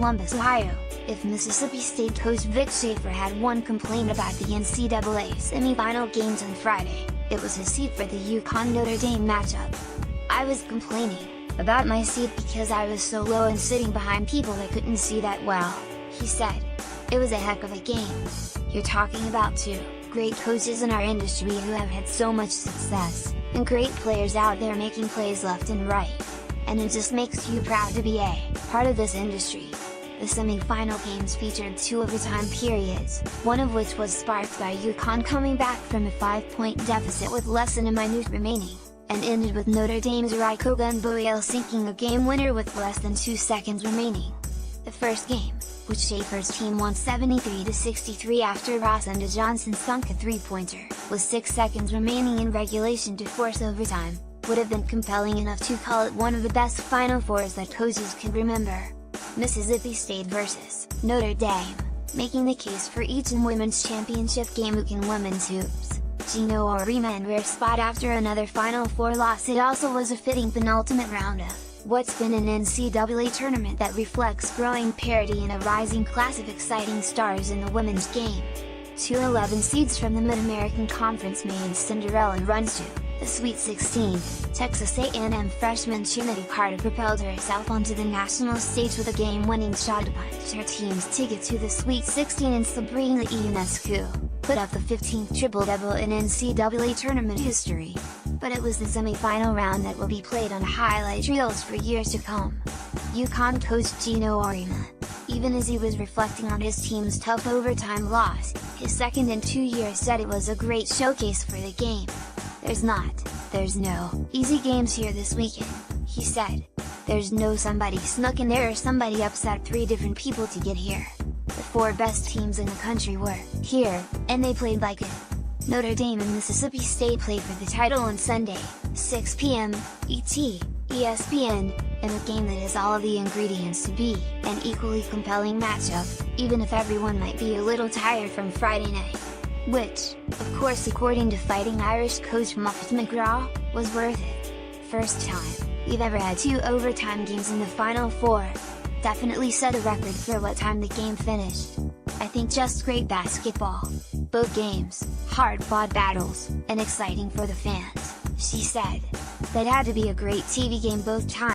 Columbus, Ohio. If Mississippi State coach Vic Schaefer had one complaint about the NCAA semifinal games on Friday, it was his seat for the UConn-Notre Dame matchup. "I was complaining about my seat because I was so low and sitting behind people that couldn't see that well," he said. "It was a heck of a game. You're talking about two great coaches in our industry who have had so much success, and great players out there making plays left and right. And it just makes you proud to be a part of this industry." The semi-final games featured 2 overtime periods, one of which was sparked by UConn coming back from a 5-point deficit with less than a minute remaining, and ended with Notre Dame's Rico Gunboyel sinking a game winner with less than 2 seconds remaining. The first game, which Schaefer's team won 73-63 after Rosenda Johnson sunk a 3-pointer, with 6 seconds remaining in regulation to force overtime, would have been compelling enough to call it one of the best Final Fours that coaches can remember. Mississippi State vs. Notre Dame, making the case for each in women's championship game in women's hoops. Gino Auriemma in rare spot after another Final Four loss. It also was a fitting penultimate round of what's been an NCAA tournament that reflects growing parity and a rising class of exciting stars in the women's game. 2 11 seeds from the Mid-American Conference made Cinderella runs to the Sweet 16. Texas A&M freshman Trinity Carter propelled herself onto the national stage with a game-winning shot to punch her team's ticket to the Sweet 16, and Sabrina Ionescu put up the 15th triple-double in NCAA tournament history. But it was the semi-final round that will be played on highlight reels for years to come. UConn coach Gino Auriemma, even as he was reflecting on his team's tough overtime loss, his second in 2 years, said it was a great showcase for the game. There's no easy games here this weekend," he said. "There's no somebody snuck in there or somebody upset 3 different people to get here. The 4 best teams in the country were here, and they played like it." Notre Dame and Mississippi State played for the title on Sunday, 6 p.m. ET, ESPN, in a game that has all of the ingredients to be an equally compelling matchup, even if everyone might be a little tired from Friday night. Which, of course according to Fighting Irish coach Muffet McGraw, was worth it. "First time we've ever had 2 overtime games in the Final Four. Definitely set a record for what time the game finished. I think just great basketball. Both games, hard-fought battles, and exciting for the fans," she said. "That had to be a great TV game both times.